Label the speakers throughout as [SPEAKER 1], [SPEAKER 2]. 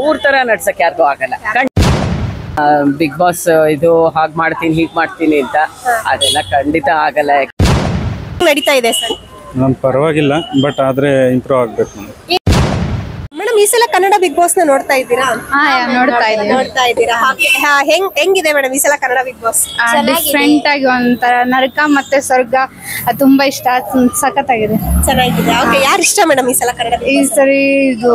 [SPEAKER 1] ಊರ್ ತರ ನಡ್ಸಕ್ ಯಾರಿಗೂ ಆಗಲ್ಲ. ಬಿಗ್ ಬಾಸ್ ಇದು ಹಾಗ್ ಮಾಡ್ತೀನಿ ಹೀಗ್ ಮಾಡ್ತೀನಿ ಅಂತ ಅದೆಲ್ಲ ಖಂಡಿತ ಆಗಲ್ಲ.
[SPEAKER 2] ನಡೀತಾ ಇದೆ ಸರ್?
[SPEAKER 3] ಪರವಾಗಿಲ್ಲ, ಬಟ್ ಆದ್ರೆ ಇಂಪ್ರೂವ್ ಆಗ್ಬೇಕು.
[SPEAKER 2] ಮೇಡಮ್, ಈ ಸಲ ಕನ್ನಡ ಬಿಗ್ ಬಾಸ್ ನ ನೋಡ್ತಾ ಇದ್ದೀರಾ? ನೋಡ್ತಾ ಇದ್ದೀರಾ. ಹೆಂಗಿದೆ ಮೇಡಮ್ ಈ ಸಲ ಕನ್ನಡ ಬಿಗ್ ಬಾಸ್?
[SPEAKER 4] ಡಿಫ್ರೆಂಟ್ ಆಗಿ ಒಂಥರ ನರಕ ಮತ್ತೆ ಸ್ವರ್ಗ, ಅದು ತುಂಬಾ ಇಷ್ಟ, ಸಖತ್ತಾಗಿದೆ,
[SPEAKER 2] ಚೆನ್ನಾಗಿದೆ. ಓಕೆ, ಯಾರು ಇಷ್ಟ ಮೇಡಮ್ ಈ ಸಲ ಕನ್ನಡ
[SPEAKER 4] ಈ ಸರಿ? ಇದು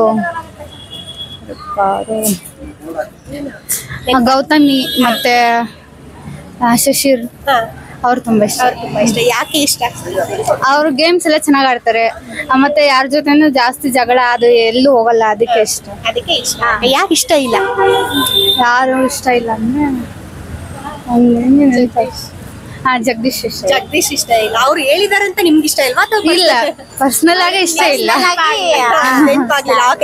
[SPEAKER 4] ಗೌತಮಿ ಮತ್ತೆ ಶಶಿರ್, ಅವ್ರು ತುಂಬಾ ಇಷ್ಟ.
[SPEAKER 2] ಯಾಕೆ ಇಷ್ಟ?
[SPEAKER 4] ಅವ್ರು ಗೇಮ್ಸ್ ಎಲ್ಲ ಚೆನ್ನಾಗ್ ಆಡ್ತಾರೆ, ಮತ್ತೆ ಯಾರ ಜೊತೆನೂ ಜಾಸ್ತಿ ಜಗಳ ಅದು ಎಲ್ಲೂ ಹೋಗಲ್ಲ, ಅದಕ್ಕೆ ಇಷ್ಟ.
[SPEAKER 2] ಯಾಕೆ ಇಷ್ಟ ಇಲ್ಲ?
[SPEAKER 4] ಯಾರು ಇಷ್ಟ ಇಲ್ಲ ಅಂದ್ರೆ ಜಗದೀಶ್ ಇಷ್ಟ.
[SPEAKER 2] ಜಗದೀಶ್ ಇಷ್ಟ ಇಲ್ಲ. ಅವ್ರು ಹೇಳಿದಾರೆ ಅಂತ ನಿಮ್ಗೆ ಇಷ್ಟ ಇಲ್ವಾ?
[SPEAKER 4] ಇಲ್ಲ, ಪರ್ಸನಲ್ ಆಗಿ ಇಷ್ಟ ಇಲ್ಲ.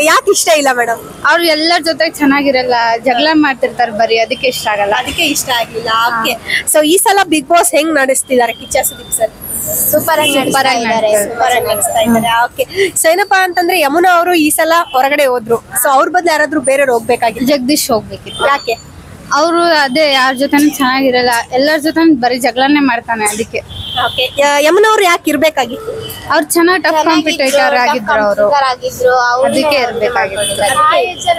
[SPEAKER 2] ಯಾಕೆ ಇಷ್ಟ ಇಲ್ಲ ಮೇಡಮ್?
[SPEAKER 4] ಅವ್ರು ಎಲ್ಲರ ಜೊತೆ ಚೆನ್ನಾಗಿರಲ್ಲ, ಜಗಳ ಮಾಡ್ತಿರ್ತಾರೆ ಬರೀ, ಅದಕ್ಕೆ ಇಷ್ಟ ಆಗಲ್ಲ.
[SPEAKER 2] ಅದಕ್ಕೆ ಇಷ್ಟ ಆಗಿಲ್ಲ. ಓಕೆ, ಸೊ ಈ ಸಲ ಬಿಗ್ ಬಾಸ್ ಹೆಂಗ್ ನಡೆಸ್ತಿದ್ದಾರೆ ಕಿಚ್ಚ ಸುದೀಪ್ ಸರ್?
[SPEAKER 4] ಸೂಪರ್ ಆಗಿ
[SPEAKER 2] ನಡೆಸ್ತಾ ಇದ್ದಾರೆ. ಓಕೆ, ಸೊ ಏನಪ್ಪಾ ಅಂತಂದ್ರೆ ಯಮುನಾ ಅವರು ಈ ಸಲ ಹೊರಗಡೆ ಹೋದ್ರು, ಸೊ ಅವ್ರ ಬದಲು ಯಾರಾದ್ರೂ ಬೇರೆಯವ್ರು ಹೋಗ್ಬೇಕಾಗಿತ್ತು.
[SPEAKER 4] ಜಗದೀಶ್ ಹೋಗ್ಬೇಕಿತ್ತು.
[SPEAKER 2] ಯಾಕೆ?
[SPEAKER 4] ಅವರು ಅದೇ ಯಾರ ಜೊತೆನೂ ಚೆನ್ನಾಗಿರಲ್ಲ, ಎಲ್ಲರ ಜೊತೆ ಬರೀ ಜಗಳನೇ ಮಾಡ್ತಾನೆ, ಅದಕ್ಕೆ.
[SPEAKER 2] ಯಮುನಾ ಅವ್ರು ಯಾಕೆ ಇರ್ಬೇಕಾಗಿತ್ತು?
[SPEAKER 4] ಅವ್ರು ಚೆನ್ನಾಗಿ ಟಫ್ ಕಾಂಪಿಟೇಟರ್ ಆಗಿದ್ರು, ಅವರು ಅದಕ್ಕೆ ಇರ್ಬೇಕಾಗಿತ್ತು.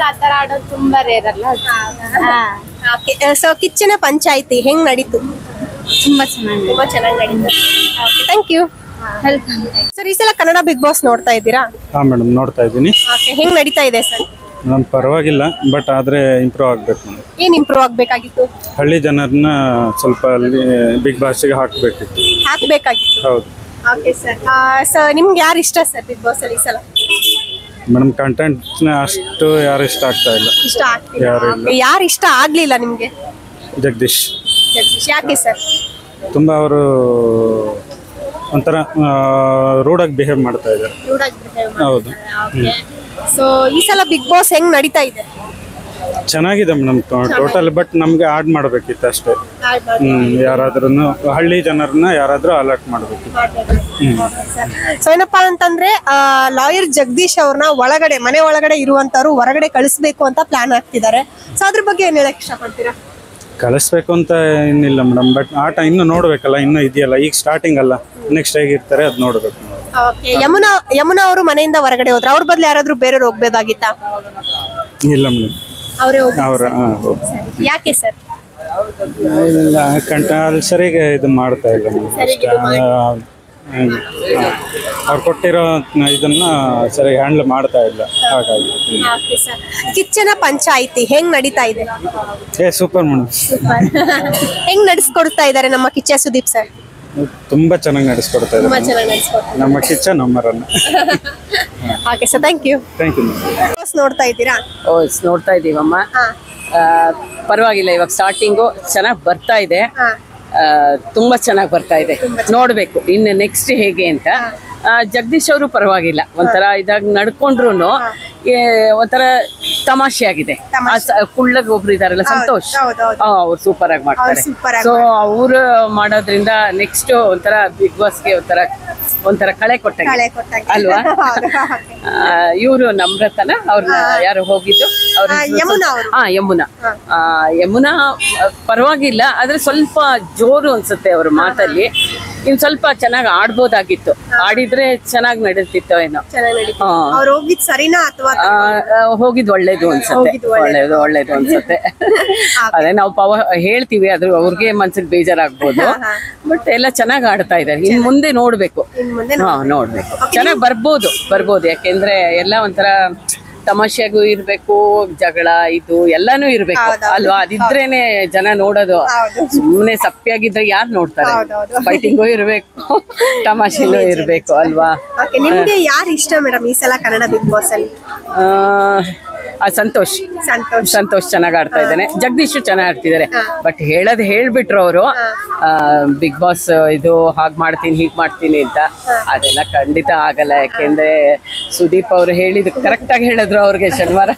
[SPEAKER 4] ಆತರ ಆಡೋದು ತುಂಬಾ ರೇರ್ ಅಲ್ಲ.
[SPEAKER 2] ಸೊ ಕಿಚ್ಚನ ಪಂಚಾಯಿತಿ ಹೆಂಗ್ ನಡೀತು?
[SPEAKER 4] ತುಂಬಾ ಚೆನ್ನಾಗಿ
[SPEAKER 2] ನಡೀತು. Thank you.
[SPEAKER 4] ವೆಲ್ಕಮ್
[SPEAKER 2] ಸರ್, ಈ ಸಲ ಕನ್ನಡ ಬಿಗ್ ಬಾಸ್ ನೋಡ್ತಾ ಇದ್ದೀರಾ?
[SPEAKER 3] ಹಾ ಮೇಡಮ್, ನೋಡ್ತಾ ಇದ್ದೀನಿ.
[SPEAKER 2] ಹೆಂಗ್ ನಡೀತಾ ಇದೆ ಸರ್?
[SPEAKER 3] ಪರವಾಗಿಲ್ಲ, ಬಟ್ ಆದ್ರೆ ಇಂಪ್ರೂವ್ ಆಗ್ಬೇಕು.
[SPEAKER 2] ಏನ್ ಇಂಪ್ರೂವ್ ಆಗ್ಬೇಕಾಗಿತ್ತು?
[SPEAKER 3] ಹಳ್ಳಿ ಜನರನ್ನ ಸ್ವಲ್ಪ ಅಲ್ಲಿ ಬಿಗ್ ಬಾಸ್ಗೆ ಹಾಕ್ಬೇಕಿತ್ತು. ಹೌದು.
[SPEAKER 2] ಓಕೆ ಸರ್, ಸರ್ ನಿಮ್ಗೆ ಯಾರು ಇಷ್ಟ ಸರ್ ಬಿಗ್ ಬಾಸ್ ಅಲ್ಲಿ ಈ ಸಲ?
[SPEAKER 3] ಮೇಡಮ್, ಕಂಟೆಂಟ್ ಅಷ್ಟು ಯಾರು ಇಷ್ಟ ಆಗ್ತಾ ಇಲ್ಲ.
[SPEAKER 2] ಯಾರು ಇಷ್ಟ ಆಗ್ಲಿಲ್ಲ ನಿಮ್ಗೆ?
[SPEAKER 3] ಜಗದೀಶ್.
[SPEAKER 2] ಯಾಕೆ ಸರ್?
[SPEAKER 3] ತುಂಬಾ ಅವರು ಒಂಥರ ರೂಢಾಗಿ ಬಿಹೇವ್ ಮಾಡ್ತಾ ಇದ್ದಾರೆ. ಹೌದು.
[SPEAKER 2] ಸೊ ಈ ಸಲ ಬಿಗ್ ಬಾಸ್ ಹೆಂಗ್ ನಡೀತಾ ಇದೆ?
[SPEAKER 3] ಚೆನ್ನಾಗಿದೆ ಮೇಡಮ್ ಟೋಟಲ್, ಬಟ್ ನಮ್ಗೆ ಆಡ್ ಮಾಡ್ಬೇಕಿತ್ತು ಅಷ್ಟೇ. ಯಾರಾದ್ರೂ ಹಳ್ಳಿ ಜನರನ್ನ ಯಾರಾದ್ರೂ ಅಲರ್ಟ್ ಮಾಡ್ಬೇಕಿತ್ತು.
[SPEAKER 2] ಸೊ ಏನಪ್ಪಾ ಅಂತಂದ್ರೆ ಲಾಯರ್ ಜಗದೀಶ್ ಅವ್ರನ್ನ ಮನೆ ಒಳಗಡೆ ಇರುವಂತವ್ರು ಹೊರಗಡೆ ಕಳಿಸ್ಬೇಕು ಅಂತ ಪ್ಲಾನ್ ಆಗ್ತಿದ್ದಾರೆ. ಸೊ ಅದ್ರ ಬಗ್ಗೆ ಏನ್ ಹೇಳಕ್ ಇಷ್ಟಪಡ್ತೀರಾ?
[SPEAKER 3] ಕಳಿಸ್ಬೇಕು ಅಂತ ಏನಿಲ್ಲ ಮೇಡಮ್, ಬಟ್ ಆಟ ಇನ್ನು ನೋಡ್ಬೇಕಲ್ಲ, ಇನ್ನು ಇದೆಯಲ್ಲ, ಈಗ ಸ್ಟಾರ್ಟಿಂಗ್ ಅಲ್ಲ, ನೆಕ್ಸ್ಟ್ ಹೇಗಿರ್ತಾರೆ ಅದ್ ನೋಡ್ಬೇಕು.
[SPEAKER 2] ಯಮುನಾ ಅವರು ಮನೆಯಿಂದ ಹೊರಗಡೆ ಹೋದ್ರೆ ಅವ್ರ ಬದಲು ಯಾರಾದ್ರೂ ಬೇರೆಯವ್ರು ಹೋಗ್ಬೇಕಾಗಿತ್ತಾ?
[SPEAKER 3] ಇಲ್ಲ ಮೇಡಮ್,
[SPEAKER 2] ಯಾಕೆ ಸರ್?
[SPEAKER 3] ಅಲ್ಲಿ ಸರಿಗೆ ಇದು ಮಾಡ್ತಾ ಇಲ್ಲ ಮೇಡಮ್. ಅವ್ರು ಕೊಟ್ಟಿರೋ ಇದನ್ನ ಸರಿ ಹ್ಯಾಂಡಲ್ ಮಾಡ್ತಾ ಇಲ್ಲ, ಹಾಗಾಗಿ.
[SPEAKER 2] ಕಿಚ್ಚನ ಪಂಚಾಯಿತಿ ಹೆಂಗ್ ನಡೀತಾ ಇದೆ?
[SPEAKER 3] Super madam.
[SPEAKER 2] ಹೆಂಗ್ ನಡೆಸ್ಕೊಡ್ತಾ ಇದಾರೆ ನಮ್ಮ ಕಿಚ್ಚ ಸುದೀಪ್ ಸರ್?
[SPEAKER 3] ತುಂಬಾ ಚೆನ್ನಾಗಿ ನಡೆಸ್ಕೊಡ್ತಾ ಇದ್ದಾರೆ ನಮ್ಮ ಕಿಚ್ಚ ನಮ್ಮರನ್ನ.
[SPEAKER 2] Okay sir, thank you. ನೋಡ್ತಾ ಇದ್ದೀರಾ?
[SPEAKER 1] ನೋಡ್ತಾ ಇದೀವಮ್ಮ. ಪರವಾಗಿಲ್ಲ, ಇವಾಗ ಸ್ಟಾರ್ಟಿಂಗು ಚೆನ್ನಾಗಿ ಬರ್ತಾ ಇದೆ, ತುಂಬಾ ಚೆನ್ನಾಗಿ ಬರ್ತಾ ಇದೆ. ನೋಡ್ಬೇಕು ಇನ್ನು ನೆಕ್ಸ್ಟ್ ಹೇಗೆ ಅಂತ. ಜಗದೀಶ್ ಅವರು ಪರವಾಗಿಲ್ಲ, ಒಂಥರ ಇದಾಗ ನಡ್ಕೊಂಡ್ರು ಒಂಥರ ತಮಾಷೆ ಆಗಿದೆ. ಕುಳ್ಳಗ್ ಒಬ್ರು ಇದಾರಲ್ಲ, ಸಂತೋಷ್, ಅವ್ರು ಸೂಪರ್ ಆಗಿ ಮಾಡ್ತಾರೆ. ಸೊ ಅವ್ರು ಮಾಡೋದ್ರಿಂದ ನೆಕ್ಸ್ಟ್ ಒಂಥರ ಬಿಗ್ ಬಾಸ್ಗೆ ಒಂಥರ ಕಳೆ ಕೊಟ್ಟಂಗೆ ಅಲ್ವಾ? ಇವರು ನಮ್ರತನ ಅವ್ರನ್ನ ಯಾರು ಹೋಗಿದ್ದು, ಅವ್ರ ಯಮುನಾ ಪರವಾಗಿಲ್ಲ, ಆದ್ರೆ ಸ್ವಲ್ಪ ಜೋರು ಅನ್ಸುತ್ತೆ ಅವ್ರ ಮಾತಲ್ಲಿ. ಇನ್ ಸ್ವಲ್ಪ ಚೆನ್ನಾಗಿ ಆಡ್ಬೋದಾಗಿತ್ತು, ಆಡಿದ್ರೆ ಚೆನ್ನಾಗಿ ನಡೀತಿತ್ತು ಏನೋ. ಹೋಗಿದ್ ಒಳ್ಳೇದು ಅನ್ಸುತ್ತೆ. ಅದೇ ನಾವು ಹೇಳ್ತೀವಿ, ಆದ್ರೂ ಅವ್ರಿಗೆ ಮನ್ಸಿಗೆ ಬೇಜಾರಾಗ್ಬೋದು, ಬಟ್ ಎಲ್ಲ ಚೆನ್ನಾಗಿ ಆಡ್ತಾ ಇದ್ದಾರೆ. ಇನ್ ಮುಂದೆ ನೋಡ್ಬೇಕು, ಚೆನ್ನಾಗಿ ಬರ್ಬೋದು. ಯಾಕೆಂದ್ರೆ ಎಲ್ಲ ಒಂಥರ ತಮಾಷೆಗೂ ಇರ್ಬೇಕು, ಜಗಳ ಇದು ಎಲ್ಲಾನು ಇರ್ಬೇಕು ಅಲ್ವಾ? ಅದಿದ್ರೇನೆ ಜನ ನೋಡೋದು. ಸುಮ್ಮನೆ ಸಪ್ಪಿಯಾಗಿದ್ರೆ ಯಾರು ನೋಡ್ತಾರೆ? ಫೈಟಿಂಗು ಇರ್ಬೇಕು, ತಮಾಷೆನೂ ಇರ್ಬೇಕು ಅಲ್ವಾ?
[SPEAKER 2] ನಿಮ್ಗೆ ಯಾರು ಇಷ್ಟ ಮೇಡಮ್ ಈ ಸಲ ಕನ್ನಡ ಬಿಗ್ ಬಾಸ್ ಅಲ್ಲಿ?
[SPEAKER 1] ಸಂತೋಷ್ ಚೆನ್ನಾಗಿ ಆಡ್ತಾ ಇದ್ದಾನೆ. ಜಗದೀಶ್ ಚೆನ್ನಾಗಿ ಆಡ್ತಿದ್ದಾರೆ, ಬಟ್ ಹೇಳ್ಬಿಟ್ರು ಅವರು ಬಿಗ್ ಬಾಸ್ ಇದು ಹಾಗ್ ಮಾಡ್ತೀನಿ ಹೀಗ್ ಮಾಡ್ತೀನಿ ಅಂತ ಅದೆಲ್ಲ ಖಂಡಿತ ಆಗಲ್ಲ. ಯಾಕೆಂದ್ರೆ ಸುದೀಪ್ ಅವ್ರು ಹೇಳಿದ್ ಕರೆಕ್ಟ್ ಆಗಿ ಹೇಳಿದ್ರು ಅವ್ರಿಗೆ ಶನಿವಾರ.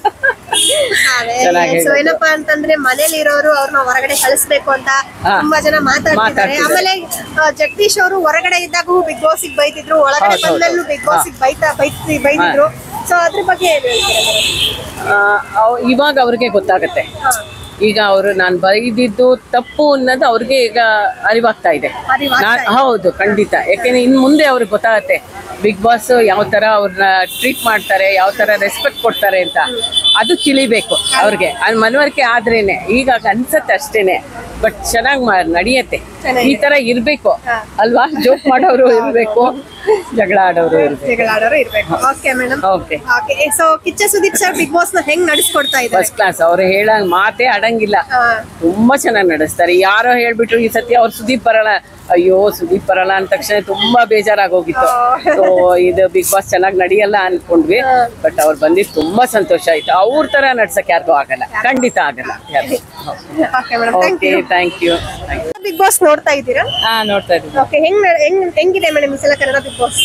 [SPEAKER 2] ಏನಪ್ಪಾ ಅಂತಂದ್ರೆ ಮನೇಲಿ ಇರೋರು ಅವ್ರನ್ನ ಹೊರಗಡೆ ಕಳಿಸ್ಬೇಕು ಅಂತ ತುಂಬಾ ಜನ ಮಾತಾಡ್ತಿದ್ದಾರೆ. ಆಮೇಲೆ ಜಗದೀಶ್ ಅವರು ಹೊರಗಡೆ ಇದ್ದಾಗೂ ಬಿಗ್ ಬಾಸ್ ಬೈತಿದ್ರು, ಒಳಗಡೆ ಬಂದಲ್ಲೂ ಬಿಗ್ ಬಾಸ್ ಬೈದಿದ್ರು. ಸೊ ಅದ್ರ ಬಗ್ಗೆ ಏನ್ ಹೇಳ್ತೀರಾ madam?
[SPEAKER 1] ಇವಾಗ ಅವ್ರಿಗೆ ಗೊತ್ತಾಗತ್ತೆ. ಈಗ ಅವರು ನಾನು ಬೈದಿದ್ದು ತಪ್ಪು ಅನ್ನೋದು ಅವ್ರಿಗೆ ಈಗ ಅರಿವಾಗ್ತಾ ಇದೆ. ಹೌದು, ಖಂಡಿತ. ಯಾಕೆಂದ್ರೆ ಇನ್ ಮುಂದೆ ಅವ್ರಿಗೆ ಗೊತ್ತಾಗತ್ತೆ ಬಿಗ್ ಬಾಸ್ ಯಾವ ತರ ಅವ್ರನ್ನ ಟ್ರೀಟ್ ಮಾಡ್ತಾರೆ, ಯಾವ ತರ ರೆಸ್ಪೆಕ್ಟ್ ಕೊಡ್ತಾರೆ ಅಂತ. ಅದು ತಿಳಿಬೇಕು ಅವ್ರಿಗೆ. ಅದು ಮನವರಿಕೆ ಆದ್ರೇನೆ. ಈಗ ಅನ್ಸತ್ತೆ ಅಷ್ಟೇನೆ. ಬಟ್ ಚೆನ್ನಾಗಿ ನಡೆಯತ್ತೆ. ಈ ತರ ಇರ್ಬೇಕು ಅಲ್ವಾ? ಜೋಕ್ ಮಾಡೋರು ಇರ್ಬೇಕು, ಜಗಳ ಆಡೋರು
[SPEAKER 2] ಇರ್ಬೇಕು. Okay madam.
[SPEAKER 1] Okay.
[SPEAKER 2] So Kichcha Sudeep sir Bigg Boss ನ ಹೆಂಗ್ ನಡೆಸ್ಕೊಡ್ತಾ ಇದ್ದಾರೆ?
[SPEAKER 1] First class. ಅವ್ರು ಹೇಳಂಗ್ ಮಾತೇ ಆಡಂಗಿಲ್ಲ. ತುಂಬಾ ಚೆನ್ನಾಗಿ ನಡೆಸ್ತಾರೆ. ಯಾರೋ ಹೇಳ್ಬಿಟ್ರು ಈ ಸತಿ ಅವ್ರು ಸುದೀಪ್ ಬರಲ್ಲ, ಅಯ್ಯೋ ಸುದೀಪ್ ಬರಲ್ಲ ಅಂದ ತಕ್ಷಣ ತುಂಬಾ ಬೇಜಾರಾಗೋಗಿತ್ತು. ಸೊ ಇದು ಬಿಗ್ ಬಾಸ್ ಚೆನ್ನಾಗಿ ನಡೆಯಲ್ಲ ಅನ್ಕೊಂಡ್ವಿ. ಬಟ್ ಅವ್ರು ಬಂದಿದ್ದು ತುಂಬಾ ಸಂತೋಷ ಆಯ್ತು. ಅವ್ರ ತರ ನಡ್ಸಕ್ ಯಾರಿಗೂ ಆಗಲ್ಲ, ಖಂಡಿತ ಆಗಲ್ಲ.
[SPEAKER 2] Okay,
[SPEAKER 1] thank you.
[SPEAKER 2] Bigg Boss ನೋಡ್ತಾ ಇದ್ದೀರಾ?
[SPEAKER 1] ನೋಡ್ತಾ ಇದ್ದೀವಿ.
[SPEAKER 2] ಓಕೆ, ಹೆಂಗಿದೆ ಮೇಡಮ್ ಈ ಸಲ ಕನ್ನಡ ಬಿಗ್ ಬಾಸ್?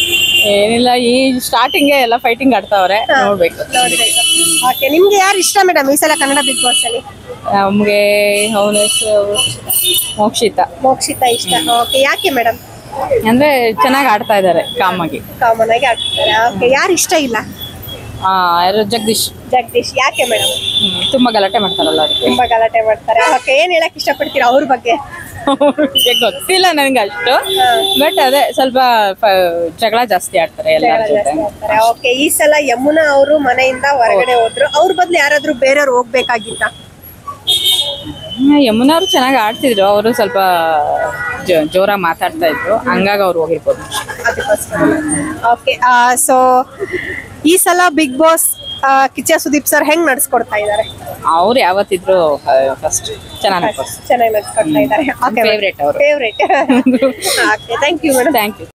[SPEAKER 1] ಏನಿಲ್ಲ, ಈ ಸ್ಟಾರ್ಟಿಂಗ್ ಎಲ್ಲ ಫೈಟಿಂಗ್ ಆಡ್ತಾವ್ರೆ, ನೋಡ್ಬೇಕು.
[SPEAKER 2] ಓಕೆ, ನಿಮ್ಗೆ ಯಾರು ಇಷ್ಟ ಮೇಡಮ್ ಈ ಸಲ ಕನ್ನಡ ಬಿಗ್ ಬಾಸ್ ಅಲ್ಲಿ?
[SPEAKER 1] ನಮ್ಗೆ ಅವನ
[SPEAKER 2] ಮೋಕ್ಷಿತಾ ಇಷ್ಟ. ಓಕೆ, ಯಾಕೆ ಮೇಡಮ್?
[SPEAKER 1] ಅಂದ್ರೆ ಚೆನ್ನಾಗಿ ಆಡ್ತಾ ಇದಾರೆ, ಕಾಮನ್
[SPEAKER 2] ಆಗಿ ಆಡ್ತಾರೆ. ಓಕೆ, ಯಾರು ಇಷ್ಟ ಇಲ್ಲ?
[SPEAKER 1] ಜಗದೀಶ್.
[SPEAKER 2] ಯಾಕೆ ಮೇಡಮ್?
[SPEAKER 1] ತುಂಬಾ ಗಲಾಟೆ ಮಾಡ್ತಾರಲ್ಲ ಅದಕ್ಕೆ.
[SPEAKER 2] ತುಂಬಾ ಗಲಾಟೆ ಮಾಡ್ತಾರೆ. ಓಕೆ, ಏನ್ ಹೇಳಕ್ ಇಷ್ಟಪಡ್ತೀರಾ ಅವ್ರ ಬಗ್ಗೆ?
[SPEAKER 1] ಗೊತ್ತಿಲ್ಲ ನನ್ಗೆ ಅಷ್ಟು, ಬಟ್ ಅದೇ ಸ್ವಲ್ಪ ಜಗಳ ಜಾಸ್ತಿ ಆಡ್ತಾರೆ ಎಲ್ಲರ ಜೊತೆ.
[SPEAKER 2] ಓಕೆ, ಈ ಸಲ ಯಮುನಾ ಅವರು ಮನೆಯಿಂದ ಹೊರಗಡೆ ಹೋದ್ರು. ಅವ್ರ ಬದ್ಲು ಯಾರಾದ್ರೂ ಬೇರೆಯವ್ರು ಹೋಗ್ಬೇಕಾಗಿತ್ತ?
[SPEAKER 1] ಯಮುನಾ ಅವರು ಚೆನ್ನಾಗಿ ಆಡ್ತಿದ್ರು. ಅವರು ಸ್ವಲ್ಪ ಜೋರಾಗಿ ಮಾತಾಡ್ತಾ ಇದ್ರು, ಹಂಗಾಗಿ ಅವ್ರು ಹೋಗಿರ್ಬೋದು.
[SPEAKER 2] ಓಕೆ, ಸೊ ಈ ಸಲ Bigg Boss Kichcha Sudeep sir ಹೆಂಗ್ ನಡ್ಸ್ಕೊಡ್ತಾ ಇದ್ದಾರೆ?
[SPEAKER 1] ಅವ್ರು ಯಾವತ್ತಿದ್ರು ಫಸ್ಟ್ ಚೆನ್ನಾಗಿ
[SPEAKER 2] ನಡ್ಸ್ಕೊಡ್ತಾ ಇದ್ದಾರೆ.
[SPEAKER 1] ಫೇವ್ರೇಟ್ ಅವರು.
[SPEAKER 2] Thank you madam.
[SPEAKER 1] Thank you.